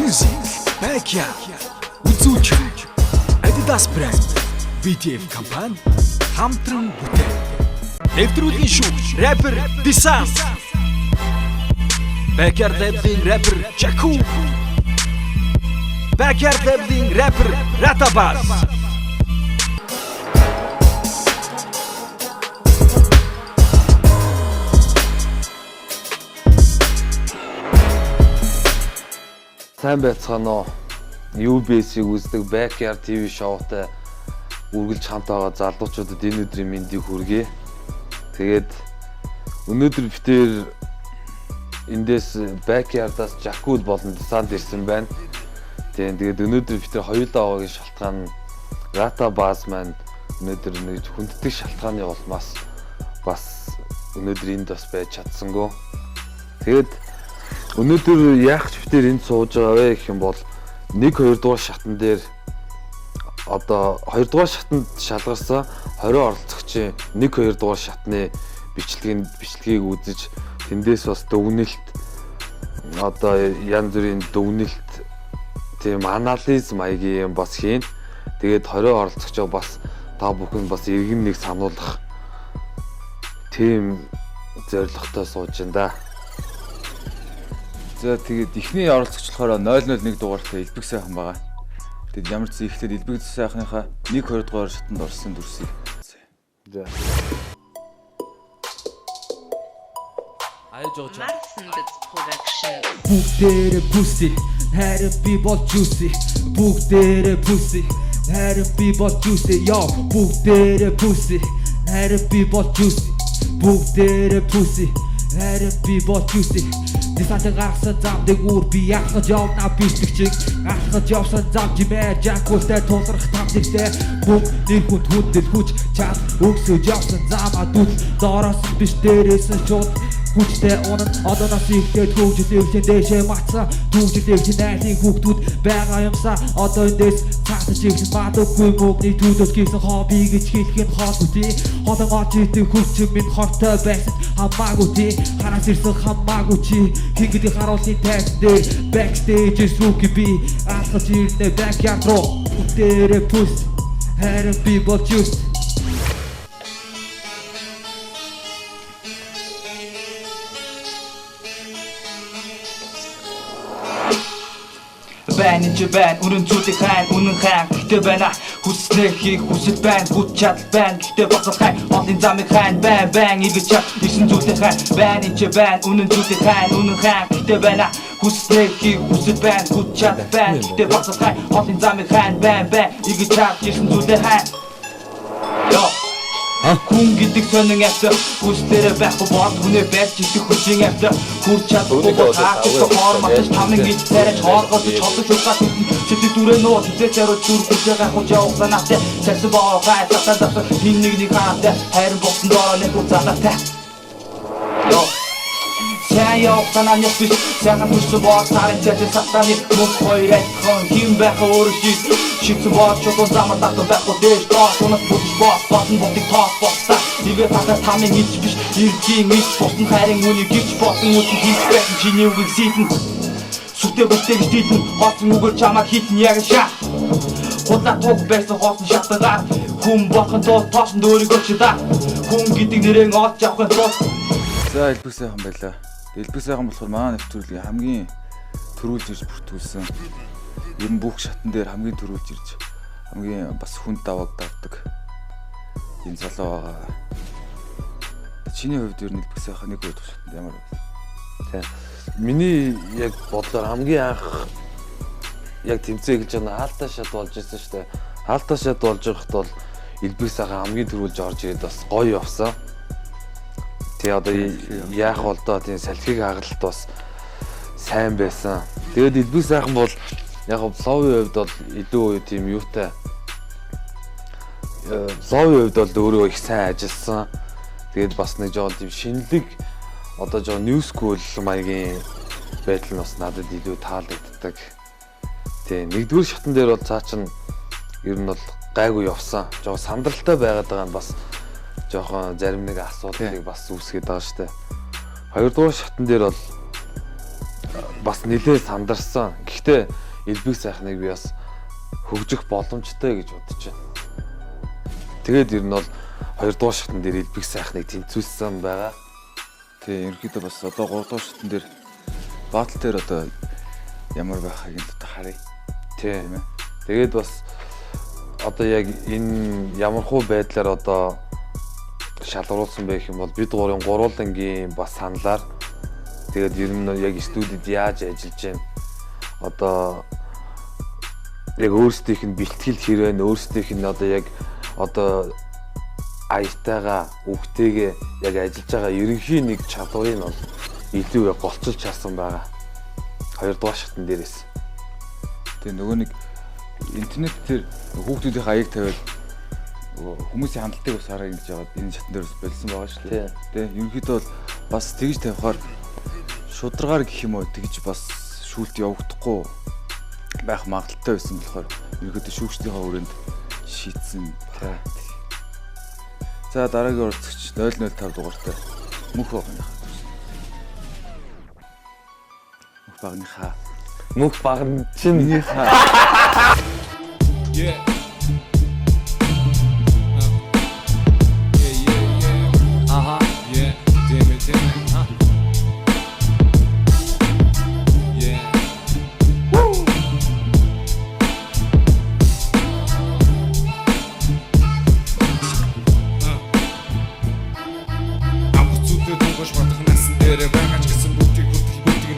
Music, Backyard, Uzuchi, Adidas Brand, BTF компани хамтран бүтээн. Нэвтрүүлгийн шүүгч, рэпер Distance, Backyard Labs-ийн рэпер Jaku, Backyard Labs-ийн рэпер Ratabas. Сайн байцгаана уу. UBS-ийг үздэг Backyard TV шоутай үргэлж хамт байгаа залуучуудад энэ өдрийн мэндийг хүргэе. Тэгээд өнөөдөр битээр эндээс Backyard-аас Jaku болон Distance ирсэн байна. Тэгээд өнөөдөр битээр хоёулаа аваагийн шалтгаан Ratabas маань өнөөдөр нэг хүнддэг шалтгааны улмаас бас өнөөдөр энд бас байж чадсангүй. Тэгээд өнөөдөр яах ч битээр энд сууж байгаа вэ гэх юм бол 1-2 дугаар шатн дээр одоо 2 дугаар шатанд шалгарсан 20 оролцогчийн 1-2 дугаар шатны бичлэгийг үзэж тэндээс бас дүгнэлт одоо янз бүрийн дүгнэлт тийм анализ маягийн бас хийн. Тэгээд 20 оролцогчоо бас та бүхэн бас иргэн нэг сануулгах тийм зорилготой сууж байна да. За тэгээд эхний оролцогч болохоор 001 дугаартай Элбэг сайхан байгаа. Тэгээд ямар ч ихлээр Элбэг сайхныхаа 1-2 дугаар шатанд орсон дүрсийг. За. Аяж байгаа. Production. Бүгдээрээ pussy, харин би бол juicy. Бүгдээрээ pussy, харин би бол juicy. Yo, бүгдээрээ pussy, харин би бол juicy. Бүгдээрээ pussy, харин би бол juicy. Дисант гарсан замдаг үр би яхаж явна бишдэг чиг ахаж явсан зам жимээ Jaku-тай тулрах тамдэгтэй бүгд нэр хүндэл хүч чад өгсөж явсан замаа дүл доороос биш дээрээс шууд хүчтэй унан одооноос ихтэй хөгжлөв дэшээ матсан түүжлэв найзын хүүхдүүд байгаа юмсаа одоо эндээс цаасаж ирсэн мадаггүй мөгний түүдөөс гисэн хобби гэж хэлэх нь хоолгүй холон орж идэх хүч минь хортой байсан хамаагүй тий хараас ирсэн хамаагүй чи хингэдэг харуулын тайз дээр backstage рууки би алхаж ирнэ backyard руу бүтээрээ push харин би бол juice. Байн чи байн өрн зүтэг хайн үнэн хаан гэхдээ байна хүснээ хийх хүсэл байна хүч чадал байна гэхдээ босох хайн олон замыг хайн байн игэж чад исэн зүтэг хайн байн чи байн үнэн зүтэг хайн үнэн хаан гэхдээ байна хүснээ хийх хүсэл байна хүч чадал байна гэхдээ босох хайн олон замыг хайн байн игэж чад исэн зүтэг хайн Хүн гэдэг сонин авто хүслээрээ байхгүй бол хүнээ байж идэх хүчин авто хүр чадахгүй таач хоорматч тамин гэж тарайч хоолгож чолж угаас сэтгэл дүрээ нөө зүтээ зориуд дүр хүчээ хож явах санаатай цалсан боо гайсаа давсан хин нэг хаатай хайр босон доо нэг уцаатай Сайн явах санаа нэг биш сайхан хүчтэй боо сарын цэцэн сатаны мөн хоёрыг хон хин байх өөрөж шигсэн боо чулуун замаар татсан байхгүй дэж доош унах бүдж боо батн ботыг тоос боссаа нэгэ татах тамийн ич биш иржийн ич босон хайрын үнийг гिच босон үсэг хийх байсан чиний үгийг сэтэн сүтээ бостэй гэж дийдэн хоцсон үгээр чамаа хитэн яг шаа худлаа туг байсан хоосон шатагаар хүн болох тоо тоосон өөрийгөө чи да хүн гэдэг нэрээ олж авах тоо. За Элбэг сайхан байлаа. Элбэг сайхан болохоор манай нэвтрүүлгийн хамгийн төрүүлж ирж бүртгүүлсэн. Ер нь бүх шатн дээр хамгийн төрүүлж ирж хамгийн бас хүнд даваад давдаг энэ залуу байгаа. Чиний хувьд ер нь Элбэг сайхан 1-2 дугаар шатнд ямар вэ? Миний яг бодлоор хамгийн анх яг тэмцээн гэж байна хаалтаа шат болж ирсэн шүү дээ. Хаалтаа шат болж байхад бол Элбэг сайхан хамгийн төрүүлж орж ирээд бас гоё явсан. Тэгээ одоо яах бол доо тийм салхиг хагалт бас сайн байсан. Тэгээд Элбэг сайхан бол яг ловын хувьд бол илүү тийм юутай ловын хувьд бол өөрөө их сайн ажилласан. Тэгээд бас нэг жоо тийм шинэлэг одоо жоо new school маягийн байдал нь бас надад илүү таалагддаг. Тийм нэгдүгээр шатн дээр бол цаа чин ер нь бол гайгүй явсан. Жоо сандралтай байгаад байгаа нь бас жоохон зарим нэг асуудлыг бас үүсгээд байгаа штэ. Хоёрдугаар шатн дээр бол бас нэлээд сандарсан. Гэхдээ элбэг сайхныг би бас хөгжих боломжтой гэж бодож байна. Тэгээд ер нь бол 2 дугаар шатн дээр элбэг сайхныг тэнцвүүлсэн байгаа. Тэгээ ерөнхийдөө бас одоо 3 дугаар шатн дээр батл дээр одоо ямар байхыг нь одоо харъя. Тийм ээ. Тэгээд бас одоо яг энэ ямархуу байдлаар одоо шалгаруулсан байх юм бол бид гурийн гурвуулангийн бас саналаар тэгээд ер нь яг студид яаж ажиллаж байна. Одоо яг өөрсдийнх нь бэлтгэл хэрэг нь өөрсдийнх нь одоо яг одоо аятайгаа үгтэйгээ яг ажиллаж байгаа ерөнхий нэг чадварыг бол илүү голцолж чадсан байгаа. 2 дугаар шатн дээрээс. Тэгээ нөгөө нэг интернет дээр хүүхдүүдийн аяг тавиад хүмүүсийн хандлтыг бас хараа ингэж яваад энэ шатн дээр болсон байгаа шүү дээ. Тэгээ ерөнхийдөө бол бас тэгж тавихаар шударгаар гэх юм уу тэгж бас шүүлт явагдахгүй байх магадaltaй байсан болохоор ерөнхийдөө шүүгчдийнхээ өрөөнд шийдсэн. За дараагийн оролцогч 005 дугаартай мөнх багныхаа. Мөнх багны чинь Yeah. Yeah. Damn it. Yeah. Woo. Амцуудад тунгаж бодох насан дээр байгаа ч гэсэн бүгдийг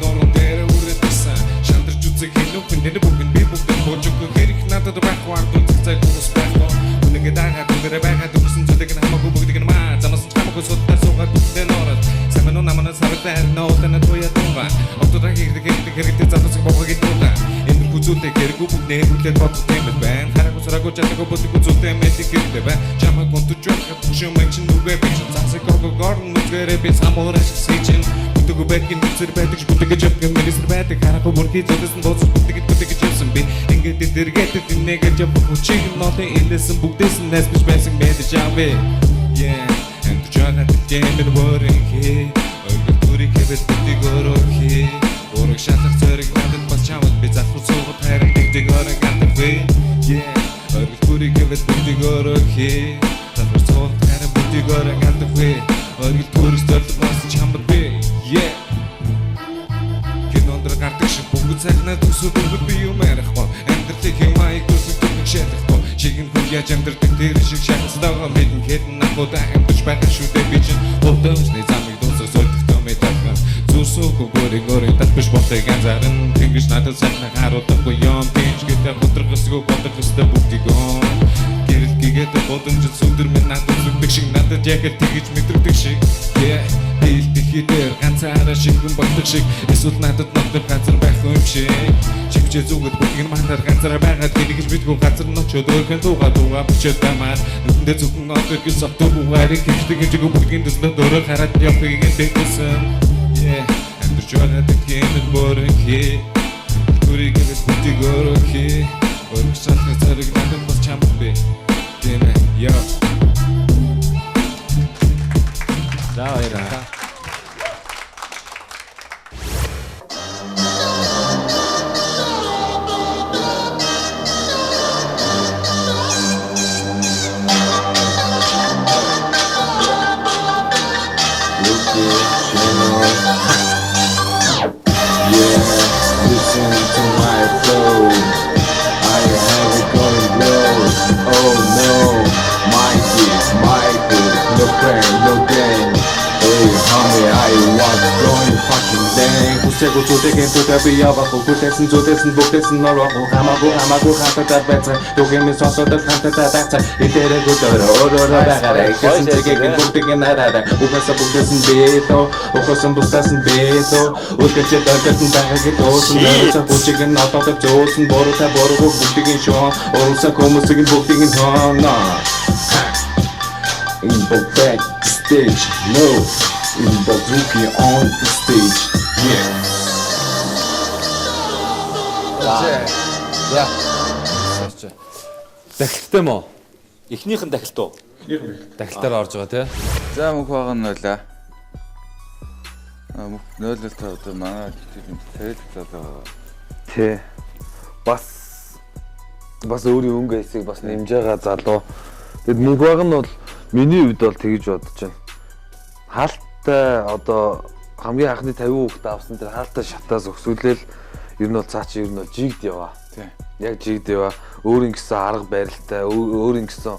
норон дээр үрэтсэн. Шандарч үзэх хинүү хүнээр бүгд би бүгд божиг хэрэг надад байхгүй цай хүмүүс байхгүй. Үнэгээ дагаад бүгдээ байгаад өгсөн зүйлийг нь хамаагүй бүгдийг нь маа замаас хамаагүй суудаа суугаад бүгдээ нороод самано намана сартай ноотана туя тунга автодаа хэрэгтэй замаас богоог идүүга энэ хүзүүтэй хэрэггүй бүгдээ бүлээд бодох юм байна. Хараагүй сараагүй чадаагүй бүгдийг үзүүлдэг мэдик хэрэгтэй байна. Чамаа гонтож байх бүшөө мэн чинь нүгэ би цаасыг горн нүгээрээ би самуураш сичин бүгдөө бэкин бүцэр байдаг бүгдээ жавгэн мэрисэр байдаг. Хараагүй бүрхий зөдөсөн бооц бүгдээ явсан би ингээд дэргээд нэгэ жав хүчиг нотой инээсэн бүгдээс нь нэс биш байсан мэдэж авъя. Yeah, and the job at the game and working here. Örgül turik evet bitti göröki. Oruk şatak törük nadın bas çavat bir zafır soğuk herek bitti görök andık vi. Yeah, örgül turik evet bitti göröki. Zafır soğuk herek bitti görök andık vi. Örgül turik störtü bastı çambat vi. Yeah. Кинондра гартагш бүгд сайхнаа төсөө бүгд би юм ярихгүй. Амьдралыг хэмээг төсөв шийдэхгүй. Чигээр хүн яаж амьдрдаг тэр шиг шахацтайгаа мэдэн хэтэн ахуудаа амьдч байх шүү дээ би чинь. Өдөөсний замыг дуусах сольдохтой мэдэх. Зүсөөгөө гөрийн татбиш болтыг анзаарна. Тэнгиш надад сайхнаа харуулдаггүй юм. Тинч гэдэг хөдрөгсгөө бодох өстө бүгдийг он. Гэрэл гэгээд бодомж сүдэр минь надад зүгдэг шиг надад яг л тэгж мэдрэгдэг шиг. Yeah. Дэлхийдээр ганцаараа шингэн болдог шиг эсвэл надад ногдох газар байх юм шиг чивчээ зүгэд бүгд манаар ганцаараа байгаад гинэж бидгүй газар ночод өөрхөн тугаа бичээд тамаа нүдэндээ зөвхөн одод гис авто бугаарыг хийдэг гэж бүгдийн төслөө дөрөөр хараад явахыг тэгсэн. Yeah, амьдч байгаа тэкэнд борхи түрийг гэвч бүгдийг өрөхи өргөсөх зэрэг надад бас чамд би тэмээ яа. За баярлалаа. Listen to my flow. I have it going low. Oh no, Michael, no friend, no gang. Hey homie, I was going fucking dang. Хүсээгүй зүтэйгэн зүтэй би явахгүй. Хүлээсэн зүтэйсэн бүгдээс нь ороогүй. Хамаагүй хантаад байцаа. Түгэмээ сонсоод хантаад байцаа. Идэрэг өөрөөр байгаарай. Гэсэн чигээр бүгдийг нь хараарай. Угаасаа бүгдээс нь битoo. Угаасан бусдаас нь битoo. Үлгэж дөргөлтөн байгааг дуусан. Нэрцээ хүчиг нь одоод зөөсөн. Буруутай бурууг бүгдийг нь шоо. Уурсаа хүмүүсийг нь бүгдийг нь хооноо. In the backstage, no. In the rookie on the stage, yeah. За. Дахилттай мó? Эхнийх нь дахилт уу? Дахилтаар орж байгаа тий. За мөнх баг нь байлаа. Мөх 0-0 одоо манай тийм тавиад байгаа. Тэ. Бас өөрийн өнгө хэсийг бас нэмж байгаа залуу. Тэгэд мөнх баг нь бол миний хувьд бол тэгж бодож байна. Хаалттай одоо хамгийн анхны 50 хүүхэд авсан тэр хаалттай шатаас өксүүлээл ер нь бол цааш ер нь бол жигд яваа. Тийм. Яг жигд яваа. Өөрийн гэсэн арга барилтай, өөрийн гэсэн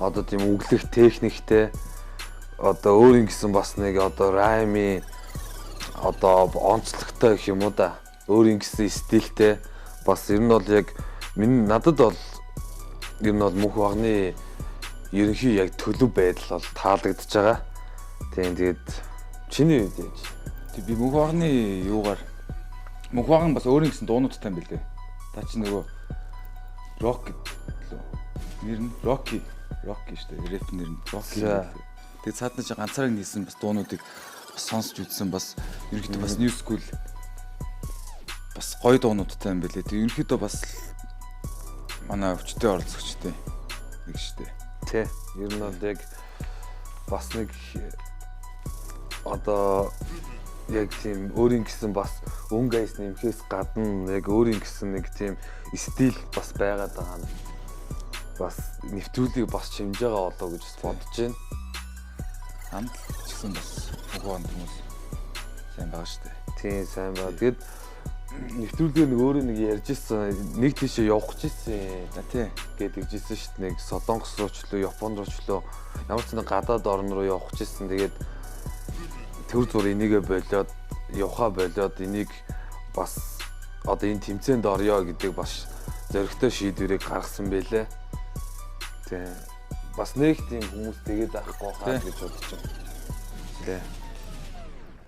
одоо тийм өглөх техниктэй одоо өөрийн гэсэн бас нэг одоо райми одоо онцлогтой гэх юм уу да. Өөрийн гэсэн стилтэй бас ер нь бол яг надад бол ер нь бол мөнх багны ерөнхий яг төлөв байдал бол таалагдж байгаа. Тэгээд чиний үед яаж? Тэг би мөнх багны юугаар мөнх баг нь бас өөрийн гэсэн дуунуудтай юм билээ. Та чи нөгөө рок лөө. Нэр нь Rocky шүү дээ. Рэп нэр нь Rocky. Тэгээд цаадна чи ганцаараа нийсэн бас дуунуудыг бас сонсч үзсэн бас ерөнхийдөө бас new school бас гоё дуунуудтай юм билээ. Тэг ерөнхийдөө бас манай өвчтөе оролцогчтой нэг шүү дээ. Тэ. Ер нь бол яг бас нэг одоо яг тийм өөрийн гэсэн бас өнгө айс нэмхээс гадна яг өөрийн гэсэн нэг тийм стил бас байгаад байгаа нь бас нэвтрүүлгийг бас чимж байгаа болоо гэж бодож байна. Хамт ч гэсэн бас ухаан хүмүүс сайн байгаа шүү дээ. Тийм сайн байна. Тэгэд нэвтрүүлгээр нэг өөрөө нэг ярьж ирсэн нэг тийшээ явах гэж ирсэн. За тий гэдэг жисэн шүү дээ. Нэг Солонгос руу ч лөө, Японд руу ч лөө ямар ч нэг гадаад орн руу явах гэж ирсэн. Тэгээд төр зур энийгээ болоод явхаа болоод энийг бас одоо энэ тэмцээнд орё гэдэг бас зөрөгтэй шийдвэрийг гаргасан байлээ. Тэгээ бас нэг тийм хүмүүс тэгээд авахгүй хаа гэж бодож байна. Тэ.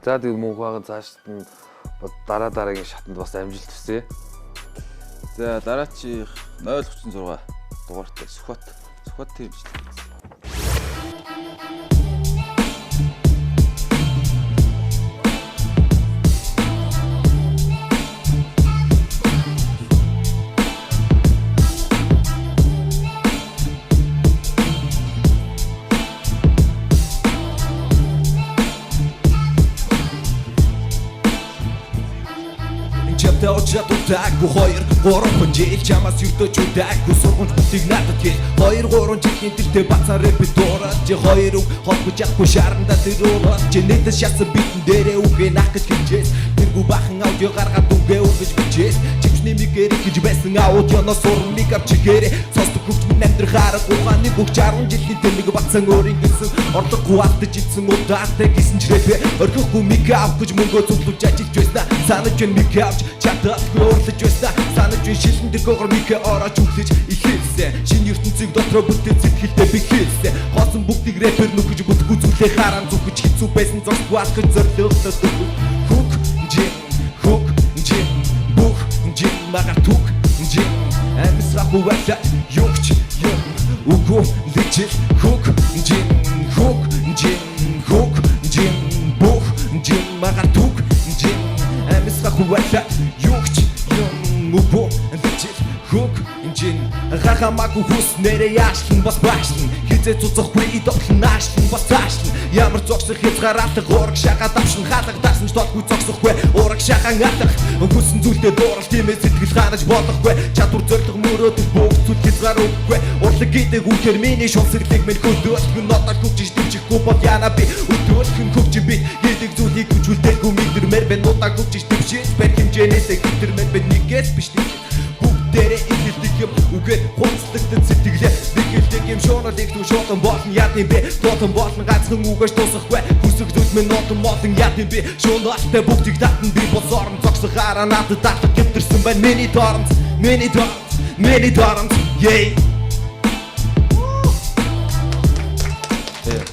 За тэгээд мөнх баг цаашд нь дараагийн шатанд бас амжилт хүсье. За дараачих 036 дугаартай Сүхбат тийм шүү дээ. Очатутаагүй 2-3 жил чамаас юртөж удаагүй сургууль бүтийг надад хэл 2-3 жилийн тэртээ бацаа рэпэд дуураад чи 2 үг холбож явахгүй шаранда тэр уураад чи нэтэс шатсан битэн дээрээ үгээ нах гэж хилжээс тэргүй бахан аудио гаргаад үгээ үргэж бичээс чивчний микэр гэж байсан аудионоос сурмыг авч чигээрээ сонсдог хөвч минь амьдрахаараа ухааны бүх 60 жилийн тэмэг бацсан өөрийн гэсэн орлогогүй автаж ицсэн удаатай гисэн ч рэпэ орхихгүй мик авах гэж мөнгөө зүтлүүлж ажиллаж байсан санаж байна мик авч чадахгүй уурлаж байсан санаж байна шилэн дээр гогор мик орооч үхлэж ихэлсэн шинэ ертөнцийг дотроо бүтэц сэтгэлдээ би хэлсэн хоосон бүгдийг рэпер нүгэж бүтгүү зүйлээ харан зүгэж хэцүү байсан зогсгүй алхаж зорилготой хук жин бүх жин магаар түк жин амисра хуваач югч юм үгүй личил хук жин бүх жин магаар түк жин амисра хуваач югч юм үгүй личил хук жин гахамаагүй хүснээрээ яашлан бас баашлан хизээ цуцахгүй идоглон наашлан бас цаашлан ямар зогсох хязгаарлах ураг шагаад авшин хаалга дасан ч толгүй зогсохгүй ураг шагаан алах хүссэн зүйлдээ дуурал тиймээ сэтгэл ханаж болохгүй чадвар зориг мөрөөдөл бүх зүйл хязгааргүй урлаг гэдэг үгээр миний шунсэрлэг мэн хөдөөлгөн нотор хөвчж дэмжихгүй бол яана би өдөөлгөн хөвч би гэдэг зүйлийг хүчүүлдэггүй мэдэрмээр бэн нутаг хөвчж дэвшиж бэр хэмжээнээсээ хэмтэрмээр бэн нэгээс биш бүгдээрээ ихэлдэг юм үгээр хунцлагдсан сэтгэлээ нэгэлдэг юм шуунаад их дүү шуутан болно яд юм бэ тотон болно ганцхан үгэж дуусахгүй хүсэгдүүл мэн нотон молон яд юм бэ шуунаалтай бүгдийг татна би бол орон зогсохаараа надад датлаг гэмтэрсэн байна миний дорнт yeah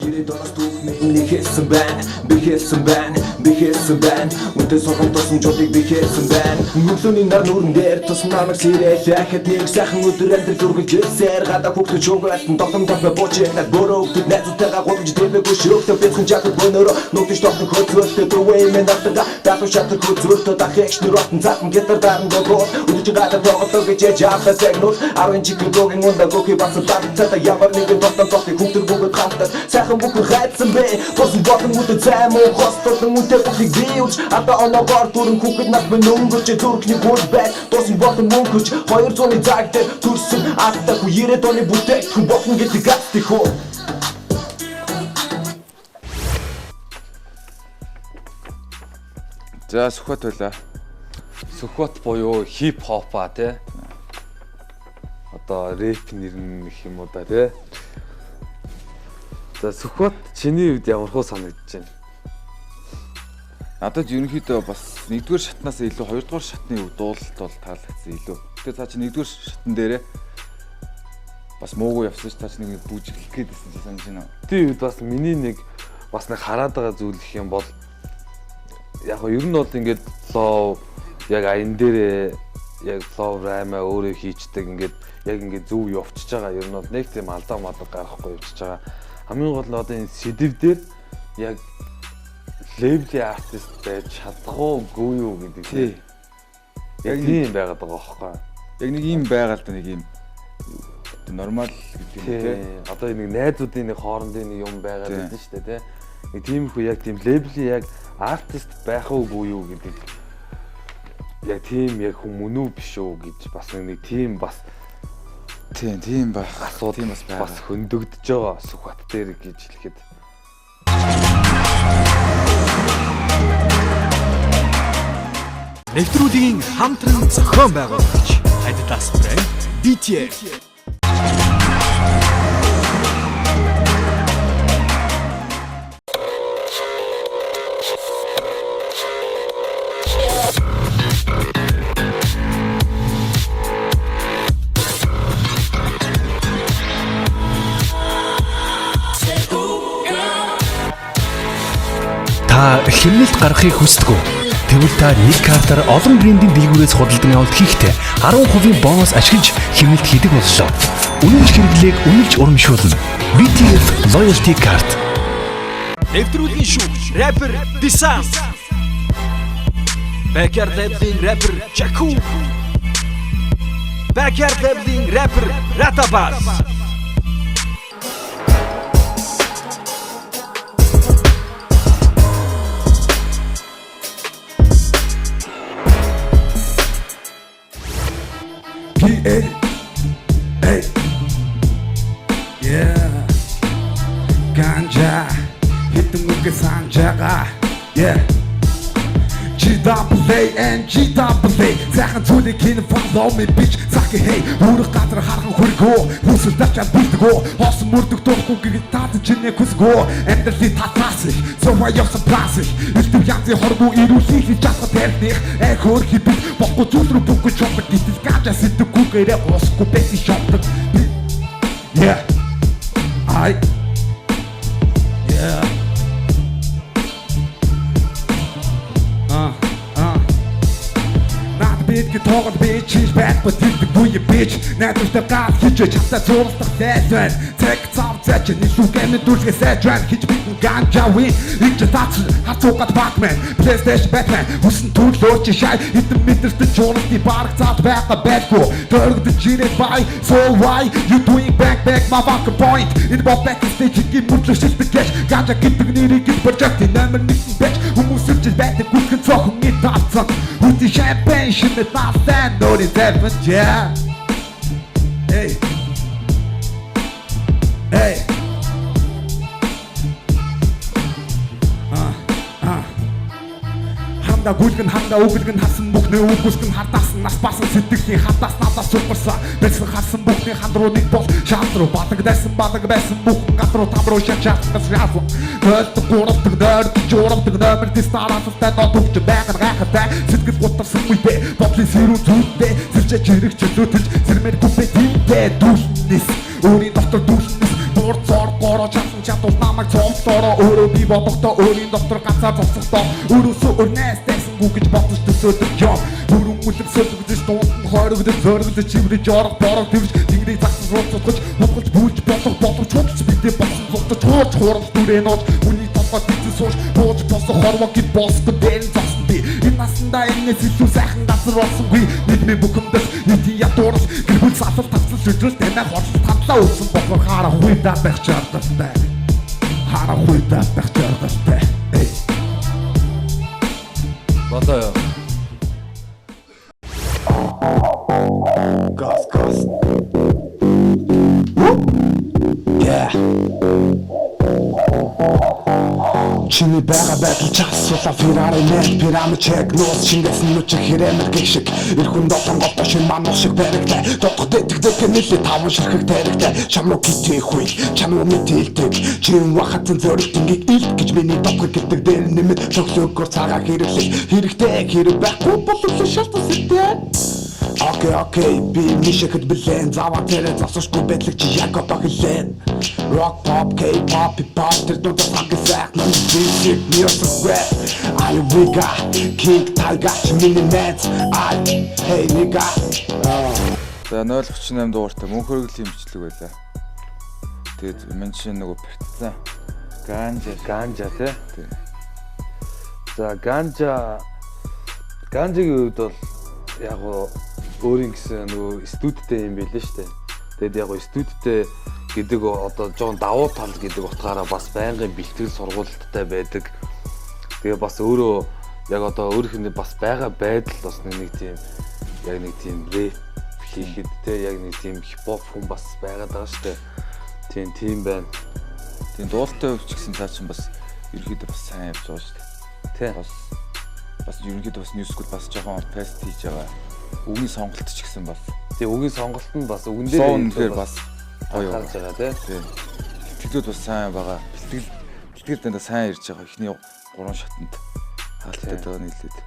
Миний дорнт түүх нэг хэлсэн байна би хэлсэн байна бихээсэн байна. Үнтэй согон тусамжуудыг бихээсэн байна. Нүглөний нар нүрэн дээр тус намайг сэрээ шахад нэг сайхан өдөр амьдрал үргэлжлүүлсээр гадаа хүүхдүүд шуугайлтан тогтом тавь буучаад борогдод найзуудтайгаа гудамж дэмэгүй шөөхтэй бэлхэн жадаг бонороо нутгиш тогтох хөцөлтөд өвэй мен автага датуу шатар хөцөлтөд ахэгч нуротон цахан гитар даран гоо үдж гадаа тоглох гэж яафа сегнул 10 чиглогийн унда гохи бас тата ямар нэгэн тогтом тогтох хүүхдүүд бүгд хамтдаа сайхан бүхэн хайцсан бэ босон ботон үдэ займ уу хостолон үдэ бүхийг биуч ата оногоор дүрэн хүүхэд нас мөн өнгөрч зүрхний гол бай тосон ботон мөнгөч 200-ны цаг дээр төрсөн аттагүй 90 оны бүтээгт хүн ботон гэдэг гацтих хөө. За Сүхбат байлаа. Сүхбат буюу хип хопа тий. Одоо рэп нэр нь гэх юм уу да тий. За Сүхбат чиний үед ямар хөө санагдаж байна? Надад ерөнхийдөө бас 1-р шатнаас илүү 2-р шатны дуулалт бол таалагдсан илүү. Тэгээ цаа чи 1-р шатн дээрээ бас муугүй явсан ш та чи нэг бүжиглэх гээдсэн чи санаж байна. Тийм үед бас миний нэг хараад байгаа зүйл гэх юм бол яг нь ер нь бол ингээд флоу яг аян дээрээ яг флоу раймаа өөрөө хийчдэг ингээд яг ингээд зөв явчихж байгаа. Ер нь бол нэг тийм алдаа мадаг гарахгүй явчихж байгаа. Хамгийн гол нь одоо энэ сэдв дээр яг лейбли артист байж чадахгүй юу гэдэг. Тий. Яг тийм байгаад байгаа байхгүй. Яг нэг юм байгаа л да нэг юм нормал гэдэг юм тий. Одоо нэг найзуудын нэг хоорондын нэг юм байгаад байдаг шүү дээ тий. Нэг тиймэрхүү яг тийм лейбли яг артист байх уугүй юу гэдэг. Яг тийм яг хүмүүн үү биш үү гэж бас нэг тийм бас тийм байх. Тийм бас хөндөгдөж байгаа Сүхбат дээр гэж хэлэхэд. Нэвтрүүлгийн хамтран зохион байгуулагч Adidas брэнд BTF. Та хэмнэлт гаргахыг хүсдэг үү? Тэгвэл та нэг картаар олон брендийн дэлгүүрээс худалдан авалт хийхдээ 10% бонус ашиглаж хэмнэлт хийдэг боллоо. Үнэнч хэрэглээг үнэлж урамшуулна. BTF Loyalty Card. Нэвтрүүлгийн шүүх рэпер Disan. Backyard Label-ийн рэпер Jaku. Backyard Label-ийн рэпер Ratabas. Hey, hey, yeah, ganja, hitting with the sanjaga, yeah. G-double-A and G-double-A Сайхан зүйлийг хийн follow me bitch Саки hey Үүрэг газар хархан хүргөө Хүсэл тавчаад бэлдгөө Хоосон мөрдөг дурахгүй гэгээд таатан чинээ хүсгөө Амьдралын татаас их Зоваа явсан плас их Илтэв янзын хоргуу ирүүлэх хийж чадах тарихных Хөр хибит Бохгүй зүйл рүү бүггүй чомдаг Гэтэл гажа сэтггүй гэрээ Усгүй бэси шомдаг Yeah Yeah Бид тоогод бич хийж байхгүй тэгдэг буй бич найдвартай гал хийж чадтай зурстах сайжран цаг цав цач нисүгэн дүрсгээ сайжран хийж битэн ганжави их тац хацуугад Batman PlayStation Batman хүсн төлөөрч шай хитэн мэдэртэй жуултны бараг цаад байгаа байхгүй дөрөгдөж ирээд бай so why you doing back my fucking point in the back stage гин мөрдлөг шилдэг гэж ганжа гэдэг нэрийг project номер 1 бич хүмүүс ирж байдаг гүтгэн цохон мэд таацсан үти champagne shit not stand no it's happened yeah hey hey ханда гүлгэн ханда өгөлгэн хасан бүхний үгүйсгэн хардасан нас басан сэтгэлийн хатаас надаас супарсан бэлсэн харсан бүхний ханд руу нэг бол шаал руу балаг байсан бүхэн гад руу там руу шаачаас яасан хөлт гуравдаг дөрд журавдаг номер дистаранцтай нотогч байгаад гайхалтай сэтгэл гутарсан үедээ бодлын сэрүү зүудтэй зэрчэж хэрэг чөлөөтөж зэрмэр күпэ тиймтэй дүүснэс өөрийн дотор дүүснэс буур зор гороо часан чадвал намайг намайг цомлоороо өөрөө би бодохдоо өөрийн дотор ганцаар зогсохдоо өөрөөсөө өрнэс тайсангүй гэж бодож төсөөдөг юм. Бүрэн үлэм сөлгөдөж дунд нь хойрогдож зоригдож чиврэж орох борог тэрж тэнгэрийг загсаж рууцгаж хутгалж бүлж бодох боловч худалч бидээ болсон зогтож хууч хуурал дүрээ нууж үний толгой бицэн сууж бууж босох хорвоо гэд босгод дээр зогсон би. Энэ насандаа энэс илүү сайхан газар болсонгүй. Нийтмийн бүхэндээс нийтийн ядуурс гэр бүл салал тавцал сүжрэл танай хорсол татлаа өгсөн болохоор харахгүй даа байх чардалтай. Харахгүй даа байх чардалтай. Болоо. Газ. Yeah. Чиний бага байдал часуулаа Ferrari мен пирамид чек нуус чингээс нүч хэрэмэр гişik эрхэн дотон готоо шин манус шиг баригтай дотох дэтгэдэг нэлээ таван ширхэг таригтай чамруу гитэх үе чамруу мэдээлдэг чин вахатын зөрөх тингийг илт гэж миний дотор гэдэг дээр нэмэт цогцогоор цагаа хэрэглэх хэрэгтэй хэрэг байхгүй боловч шалтгаантай. Окей, би мишэхэд билэн заваа тэрэ засахгүй бэдлэг чи яг одоо хэлэн Rock, pop, K-pop, hip-hop тэр дуудаа фангисах music, music rap I nigga, King Tiger, миний mans Hey nigga За 038 дугаартай мөнх хөргөлийн имжлэг байлаа. Тэгээд мен чинь нөгөө партизан ганжа тий. За ганжагийн үед бол яг өөрийн гэсэн нөгөө студидтэй юм байлээ шүү дээ. Тэгэд яг студидтэй гэдэг одоо жоон давуу тал гэдэг утгаараа бас байнгын бэлтгэл сургуульттай байдаг. Тэгээ бас өөрөө яг одоо өөрийнхөө бас байгаа байдал бас нэг тийм рэп хийхэд те яг нэг тийм хипхоп хүн бас байгаад байгаа шүү дээ. Тийм байна. Тийм дуулалттай өвч гэсэн цаа чинь бас ерөөхдөө бас сайн явж байгаа шүү дээ. Тэ бас ерөөхдөө бас ньюскул бас жоохон фест хийж байгаа. Үгийн сонголт ч гэсэн бас. Тэгээ үгийн сонголт нь бас үгэн дээр бас гоё болж байгаа тийм. Бэлтгэлүүд бас сайн байгаа. Бэлтгэл дэндээ сайн ирж байгаа. Эхний 3 шатанд хаалттай байгаа нийлээд.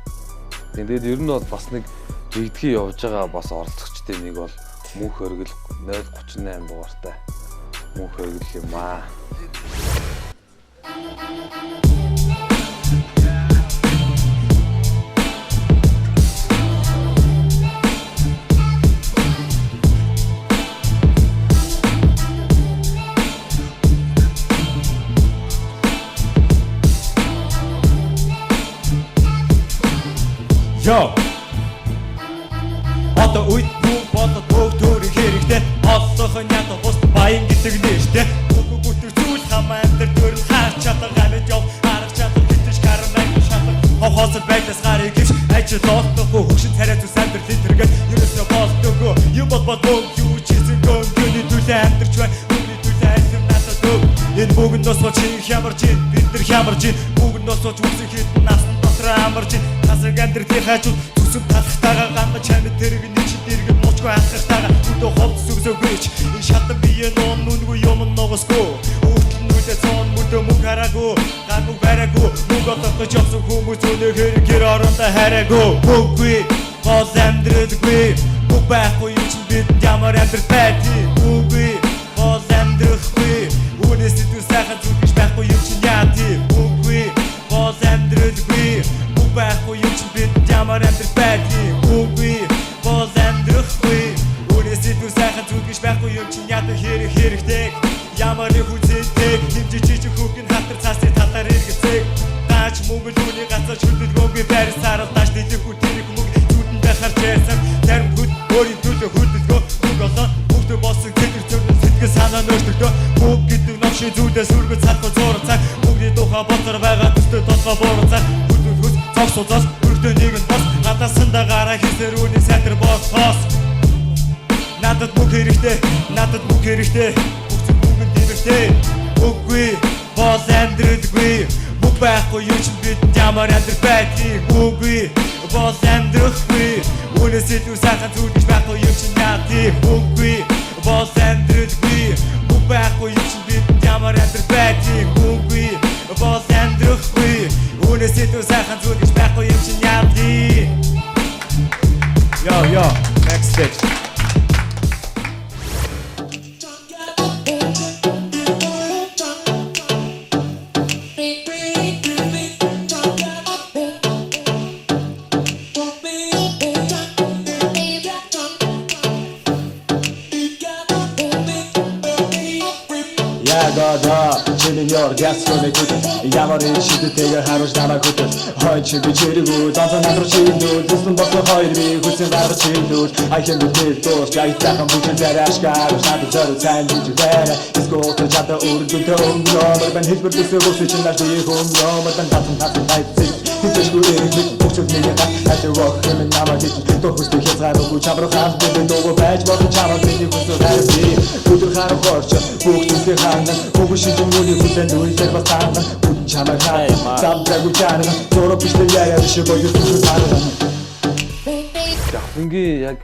Тэгээд ер нь бол бас нэг жигдгий явж байгаа бас оролцогчдын нэг бол мөнх хөргөл 038 дугаартай. Мөнх хөргөл юм аа. Yo. Одоо үед бүгд бодод бүгд төрөх хэрэгтэй. Олох нь яг бус баян гэдэг нэртэй. Бүгд бүтэр зүйл хамаа амтэр төрөл харах чадах амьд яв харах чадах битэж гарамай шатах. Хохоос байдлаас гарыг гівч ажил доолдохгүй хөгшин царай зүс амьдрал тэргээд ерөөсөө болдоггүй. Юу бодбоо юу чийсэн гонёны төлөө амтэрч бай. Бүгний төлөө амтэр надад өг. Энэ бүгд носоо чи хямарч бид нар хямарч бүгд носоо зүсэх хэд насан амарч хасаг амьдралын хажууд зүсэм талхтайгаа гангаж чамд тэрэг нэг чи дэрэг муучгүй хатгахтайгаа өдөө ховд сүгсөөгүйч энэ шатан бие нон нүнгүй юм ногосгүй өөртнүүдээ цон мөдөө мөн хараагүй гаггүй бараагүй мөнгө олох явсан хүмүүс өнөө хэрэг орондоо хараагүй бүггүй гол амьдралгүй бүх байхгүй юм чи бид ямар амьдрал байдгийг бүггүй гол амьдрахгүй үнэс зүйн сайхан зүгж байхгүй юм чи яати бүггүй гол амьдралгүй бүх байхгүй юм чи бид ямар амьдрал байдгийг бүггүй гол амьдрахгүй үнэс зүйн сайхан зүгж байхгүй юм чи яати хэрэгтэй ямар нэг хүзээтэй хэмжиж хүүхэн хатар цаасны талаар эргэцээ дач мөнгө түүний гацаж хөдөлгөөгүй байр саралдаж дэлгэх үр тэрэг мөнгө зүудэн байхаар чайсан зарим хөд өөрийн төлөө хөдөлгөө мөнгө олон бүгд болсон тэр зөвхөн сэтгэл санаа нөөцлөдөө бүгд гэдэг новшин зүудээ сүргэж цаахгүй зураг цаг бүгдийн тухай бодсоор байгаа төстэй толгой буурах цаг хөдөлгөөс цогцолоос өртөө нэг нь бас гадаасандаа гараа хийсээр үүний сайтар босхоос надад бүх хэрэгтэй үгүй бол амьдралгүй бүх байхгүй юу ч бид ямар амьдрал байдгийг үгүй бол амьдрахгүй үнэс зүйн сайхан зүгж байхгүй юу ч яати үгүй бол амьдралгүй бүх байхгүй юу ч бид ямар амьдрал байдгийг үгүй бол амьдрахгүй үнэс зүйн сайхан зүгж байхгүй юу ч яати Yo, next stage. Ада чиний ёр гясгоны хөтөл ямар шидэтэйгээр харуулж намайг хөтөл хой чи би чиргүү донцоо надруу чиндүү дэсэн бодлоо хоёр би хүсэн гаргаж чиндүү айхэн бүтэл дуус гайтахан бүхэн зарашгаар надад зориулсан сайн бүжгээр эсгоот чадаа үрдүнтэй өмгөө бэн хэлбэр дэсээ бүсэж чиндаа би өмгөө бэн татан хайцэг Тэжгүй эрэг бүчүүд нэг хатвах юм намайг тохстой хязгааргүй чамруу хаас бид нөгөө байж болон чамаа миний хүсэл хайрцээ өдөр харах орч бүгдээ хаана бүгд шинжэн мөний хүлэн дүүрээр батана бүгд чамаа хай замдрагу чарга зураг бичлэг яа биш боёо түшүү таарна Ингийн яг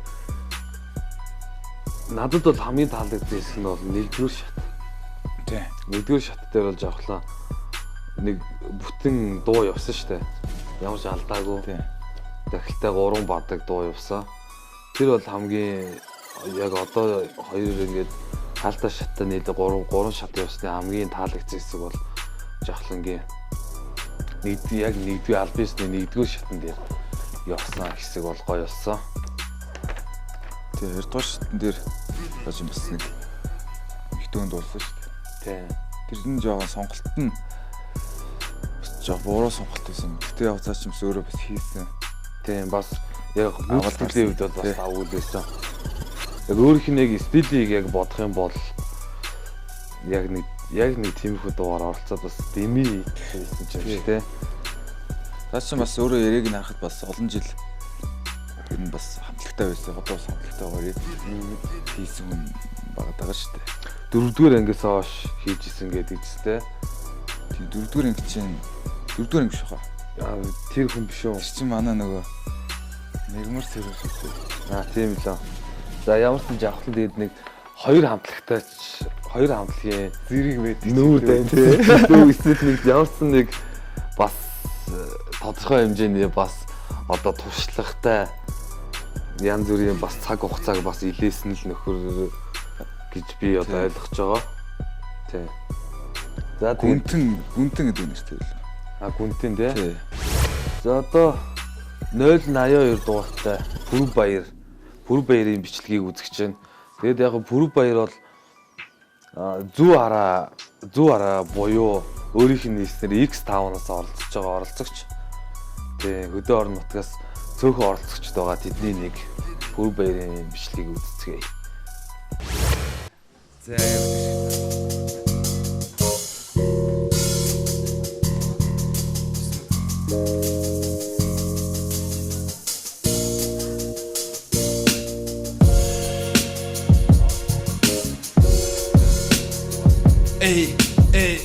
надад бол хамгийн таалагдсан хэсэг нь бол нэгдүгээр шат. Тий. Нэгдүгээр шат дээр бол жавхлаа нэг бүтэн дуу явсан штэ. Ямар ч алдаагүй. Тий. Дахилтай 3 бадаг дуу явсан. Тэр бол хамгийн яг одоо хоёр ингээд хаалтаа шаттай нийлээ 3 шат явсны хамгийн таалагдсан хэсэг бол жавхлангийн яг нэгдүгээр альбисны нэгдүгээр шатн дээр явсан хэсэг бол гоё болсон. Тэгээ 2 дугаар шатн дээр бас нэг их дөөнд болсон шүү дээ. Тэр нь жоохон сонголт нь жоо буруу сонголт байсан. Гэтэ яг цааш юмс өөрөө бас хийсэн. Тийм бас яг гүйцэтгэлийн үед бол бас агуул байсан. Яг өөрийнх нь яг стилийг яг бодох юм бол яг нэг тиймэрхүү дуугаар оролцоод бас деми хийсэн ч юм шиг тий. Цааш бас өөрөө яриг нь харахад бас олон жил ер нь бас хамтлагтай байсан. Одоо бас хамтлагтай гоё хийсэн хүн байгаа шүү дээ. 4-р ангиас хойш хийж исэн гэдэг чтэй. Тийм 4-р анги чинь 4-р анги биш хаа. Тэр хүн биш үү? Тэр чинь манай нөгөө нэгмэр сэрүүс үү. Тийм лээ. За ямар ч жавхлан дээд нэг хоёр хамтлагийн зэрэг мэд нүүр дай тий. Эсвэл нэг ямар ч нэг бас тодорхой хэмжээний бас одоо туршлагатай янз бүрийн бас цаг хугацааг бас илээсэн л нөхөр гэж би одоо ойлгож байгаа. Тий. За гүнтэн гэдэг нэртэй л. Гүнтэн тий. За одоо 082 дугаартай Пүрэв баярын бичлэгийг үзэж байна. Тэгээд яг Пүрэв баяр бол зүү хараа буюу өөрийнх нь нийснэр X5-аас оролцож байгаа оролцогч. Тэгээ хөдөө орон нутгаас цөөхөн оролцогчд байгаа тэдний нэг Пүрэв баярын бичлэгийг үзцгээе. За Эй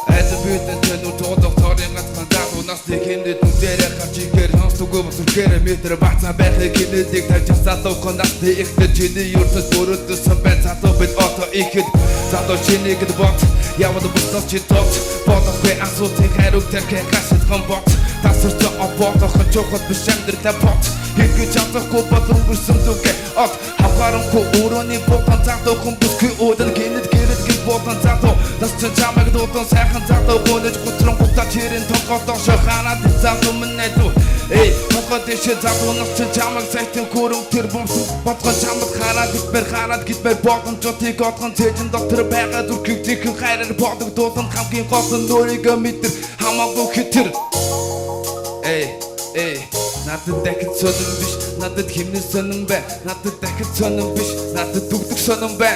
Эдбүтэн тэнүү тоодох торын гацхан дагуу насны хиндэд нүдэрэ гарч ихээр хонстугүй босрхээр метр бацаа байхыг хинэдэг тавьж залуу хон насны ихтэй чиний юртас өрөөдсөн бай залуу бид ото ихэд залуу чинийгэд бот яваад бусдаас чи тот бодохгүй асуултын хариуг тэрхээ гашилхан бот тасарч опотох чухал биш амьдралаа бот Хэрэг чадахгүй болон гүрсэн зүгэ от хавхарангүй өрөөний бутан залуу хүн бүсгүй өөдөн гинэд гэрэл гэл бутан залуу нас ч чамайг дутан сайхан залуу гонож гутран гутаа чирэн тонгодог шаханад залуу минэдүү эй тонгод дэше залуу нас ч чамайг сайтын хүрэн тэр бомс бодгон чамд хараад гитмэр бодон жотыг отгон цэжин доктор байгаа зүрхийг зихэн хайраар бодог дуулан хамгийн гол нь өөрийгөө мэдэр хамаагүй хэтэр эй надад дахид сонирн биш надад хэмнэн сонирн бай надад дахид сонирн биш надад дүгдэх сонирн бай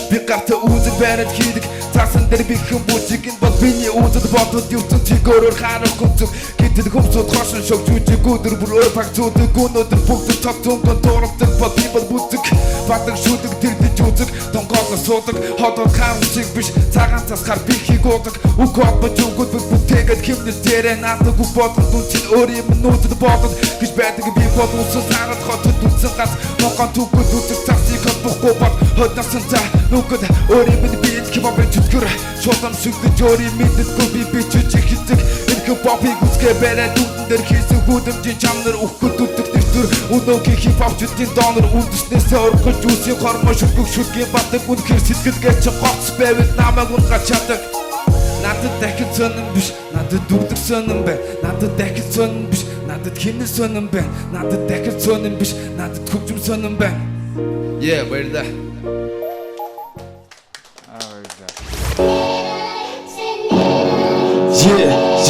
би гартаа үзэг бариад хийдэг цаасан дээр би хэн бүжиг нь бол биний үзэд бодод юуцэн тигөрөөр харахгүй зүг гэтэл хөмсөд хошин шог жүжиг өдөр бүр өөр баг зүдэг өнөдөр бүгд цогцонгон дууралдаг бол би бол бүзэг батаг шүдэг тэрдэж үзэг тонгоолоо суудаг ходоод харамсыг биш цагаан цас хар бихийг уудаг үг олбож өгөд бүтээгээд хэмнэл дээрээ наадаг үг бодон дүн чинь өөр юм нүүдэд бодод гэж байдаг би бол усан сарад хотод үтсэн газ могон түгүүд үтэг цасыг холбохгүй бод хөднасан за нүгд өөр юм би кебабын чөтгөр шулам сүгдэж өөрийн мэддэггүй би бичиж ихдэг энэ кебабыг үзгээ бариад үдэн дээр хийсэн хүдэмжийн чамнар өгөхөд үтдэг нэртөр өнөөгийн хипхопчдын донор үндэснээсээ орхож үсийн хормоо шүлгөх шүлгийн батаг үнэхээр сэтгэлгээ чи гоц байвал намайг унгаж чаддаг надад дахид сонирн биш надад дүгдэх сонирн бай надад дахид сонирн биш Надад хинэр сонирн байна. Надад дахир сонирн биш. Надад хөгжим сонирн байна. Yeah, баярлалаа.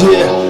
Yeah.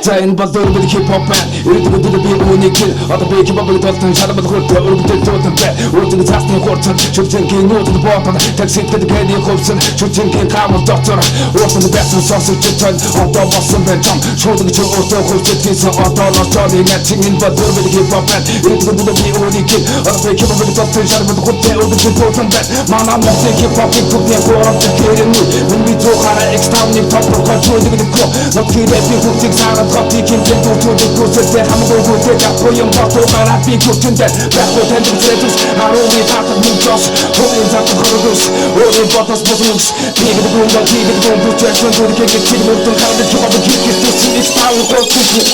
За энэ бол дөөрөмөл хипхоп байна. Ирээдүйд би үнийг одоо би хипхопыг толтон шалбал хүртэ өргөдөл туусан бай. Өөртөө цаасны хурцан чүрчэнгийн нүүдэл боотон такситэд гэний хөвсөн чүрчэнгийн камер доктор. Өөртөө байсан сонсож чон одоо болсон байна. Шуудаг ч өөртөө хөвчөд хийсэн одоо лортоны мячин энэ бол дөөрөмөл хипхоп байна. Ирээдүйд би үнийг одоо би хипхопыг толтон шалбал хүртэ өргөдөл туусан бай. Манай мөсөг хипхопыг бүгдээ боорот гэрэнэ. Миний зохиараа экстамник топ контролыг өгөө. Нотгийдээ би бүгдийг сараад Ти кинтэн дүүтүүд гүсэлтэй хамаагүй гүсэлтэй авахгүй юм батуугаар би гүсэндээ байхгүй тэндэг зэрэгс харуули татах мөнгөс хөрийн затах хөргөс өөрийн ботос босмус тэгээд гүн бүчсэн дүрхийг чинь мөрдөн хадаж чамд хийхээс их стайл гоцчих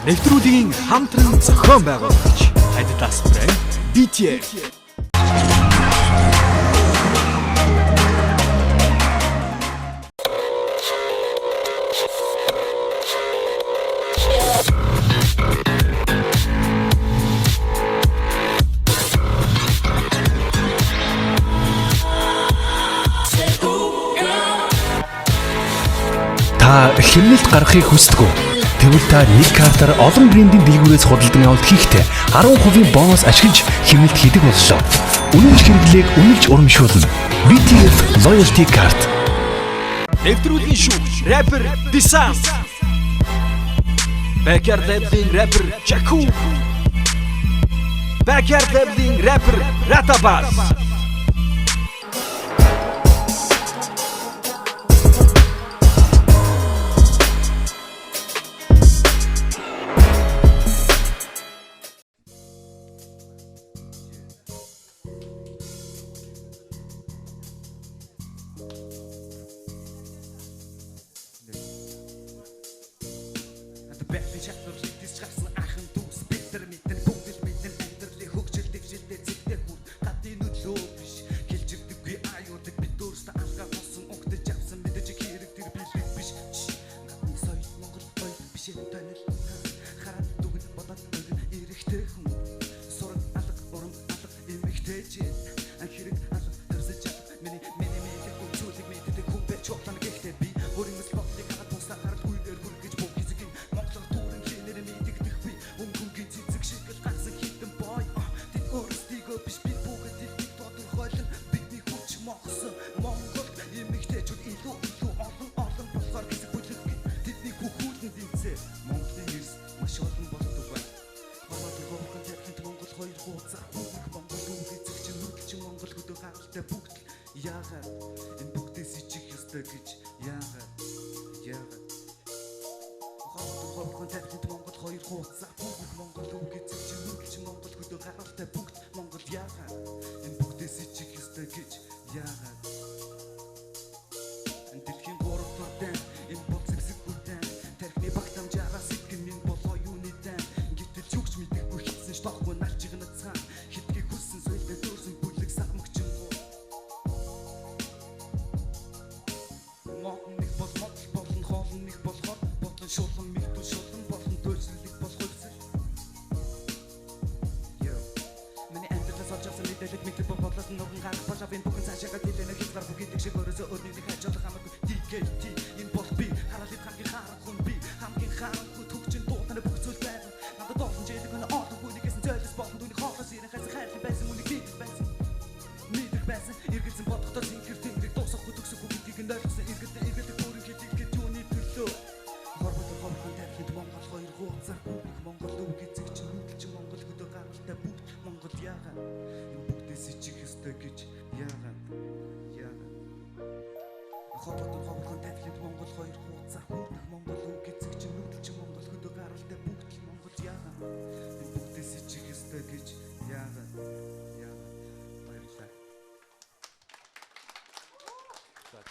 Нэвтрүүлгийн хамтран зохион байгуулагч Adidas брэнд BTF Та хэмнэлт гаргахыг хүсдэг үү? Тэгвэл та нэг картаар олон брендийн дэлгүүрээс худалдан авалт хийхдээ 10% бонус ашиглаж хэмнэлт хийдэг боллоо. Үнэнч хэрэглээг үнэлж урамшуулна. BTF Loyalty Card. Нэвтрүүлгийн шүүгч рэпер Disan. Backyard Labs-ийн рэпер Chaku. Backyard Labs-ийн рэпер Ratabas.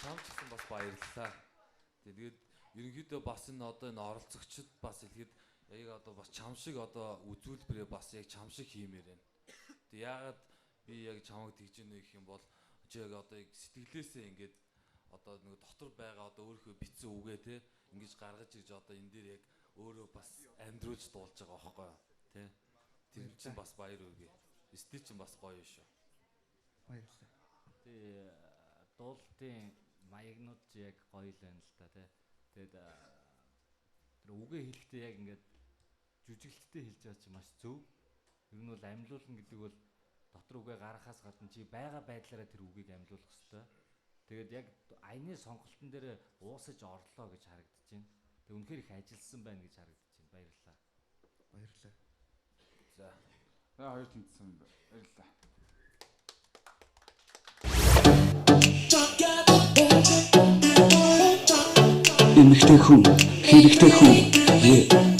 Чамчсан бас баярлалаа. Тэгээд ерөнхийдөө бас энэ одоо энэ оролцогчид бас хэлэхэд яг одоо бас чам шиг одоо үзүүлбэрээ бас яг чам шиг хиймээр байна. Тэг яагаад би яг чамайг тэгж ийнэ гэх юм бол яг одоо яг сэтгэлээсээ ингээд одоо нэг дотор байгаа одоо өөрийнхөө бичсэн үгээ те ингэж гаргаж ирж одоо энэ дээр яг өөрөө бас амьдруулж дуулж байгаа байхгүй юу тий. Тэр чинь бас баяр үргээ. Стил чинь бас гоё шүү. Баярлалаа. Тэгээ дуулалтын маягнууд ч яг гоё л байна л та тий. Тэгээд тэр үгээ хэлэхдээ яг ингээд жүжиглэлттэй хэлж байгаа чинь маш зөв. Ер нь бол амьлуулна гэдэг бол дотор үгээ гаргахаас гадна чи байгаа байдлаараа тэр үгийг амьлуулах хэрэгтэй. Тэгээд яг аяны сонголтын дээр уусаж орлоо гэж харагдаж байна. Тэг үнэхээр их ажилласан байна гэж харагдаж байна. Баярлалаа. Баярлалаа. За. Хоёр тэнцсэн баярлалаа. Эмэгтэй хүн, хэрэгтэй хүн.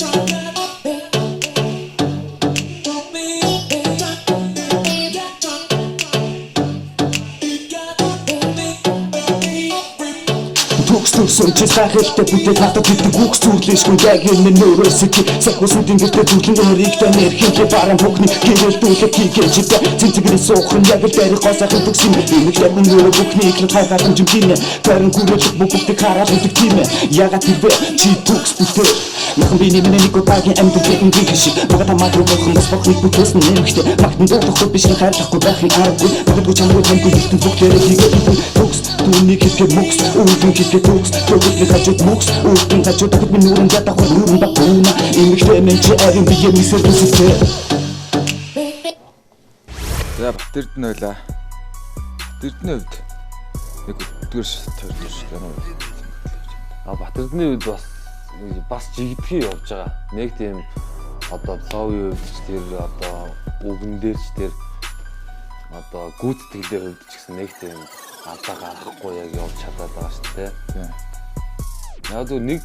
Төгсөн чи сахилтай бүтээл хатад битдэг үгс зүрлэшгүй яг энэ нөрөөсөг сахусуудын гэртээ зүрлэн өрийг танер хийхээ баран бүхний гэрэлтүүлэг хийгээж итэ цэнцгэрээ суухан яг л дайрах госахын төгсөн эмэгтэй хүн өөрөө бүхний их хайхаар хэмжимжинэ тарин гүрэлэг бүгдийг хараад өгдөг тийм ээ ягаад тэрвэ чи төгс бүтээл нахан би нэмэн нэг удаагийн амьдралын гинх шиг багтаа матруу бохон бас бохны бүтээсэн нэмэгтэй магтан доотохгүй биш хайрлахгүй байхын аргагүй магадгүй чамайг хамгүй бүтэн бүгдээрээ хийгээд төгс түүнийг хэлэхэд мөкс өвдөн хэлэхэд төгс төгсөж хажууд мөкс өвдөн хажууд дахид минь нүрэн ятах нүрэн багуна эмэгтэй мэн чи арин би юм эсвэл үстэй. За Батэрд нь байлаа. Батэрдний хувьд нэг өдгөр тойрч байна. Батэрдний үед бас жигдхий явж байгаа. Нэг тийм одоо лови хувьд ч тэр одоо үгэн дээр ч тэр одоо гүйцэтгэлээр хувьд ч гэсэн нэг тийм алдаа гаргахгүй яг явж чадаад байгаа шүү дээ. Яг нэг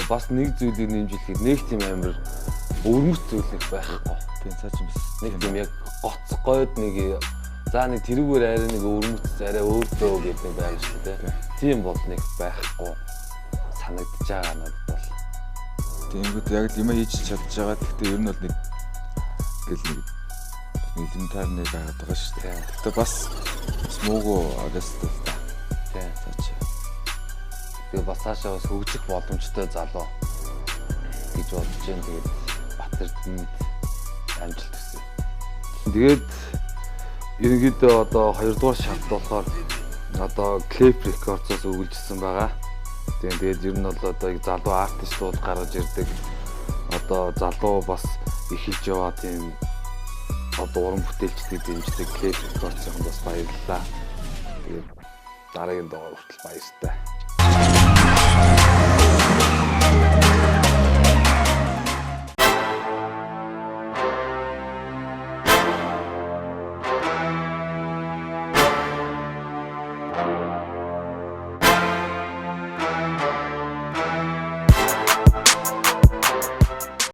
бас нэг зүйлийг нэмжлэхэд нэг тийм амар өвөрмөц зүйлэх байхгүй. Тийм цааш бас нэг тийм яг гоцгойд нэг за нэг тэрүүгээр арай нэг өвөрмөц арай өөртөө гэдэг байх шүү дээ. Тийм бол нэг байхгүй санагдаж байгаа надад бол. Тэнгүүд яг л юм хийж чадж байгаа. Гэхдээ ер нь бол нэг гэл нэг элементарны байгаад байгаа шүү дээ. Гэхдээ бас муугүй адаастай л та. Тийм цаач. Тэгээ бас цаашаа бас хөгжих боломжтой залуу гэж бодож байна. Тэгээд Батэрдэнд амжилт хүсье. Тэгээд ерөнхийдөө одоо 2 дугаар шат болохоор одоо Clip Records-оос өгүүлжсэн байгаа. Тэгээд ер нь бол одоо залуу артистууд гаргаж ирдэг. Одоо залуу бас эхэлж яваа тийм одоо уран бүтээлчдийг дэмждэг Clip Records-ын бас баярлалаа. Тэгээд дараагийн дугаар хүртэл баяртай.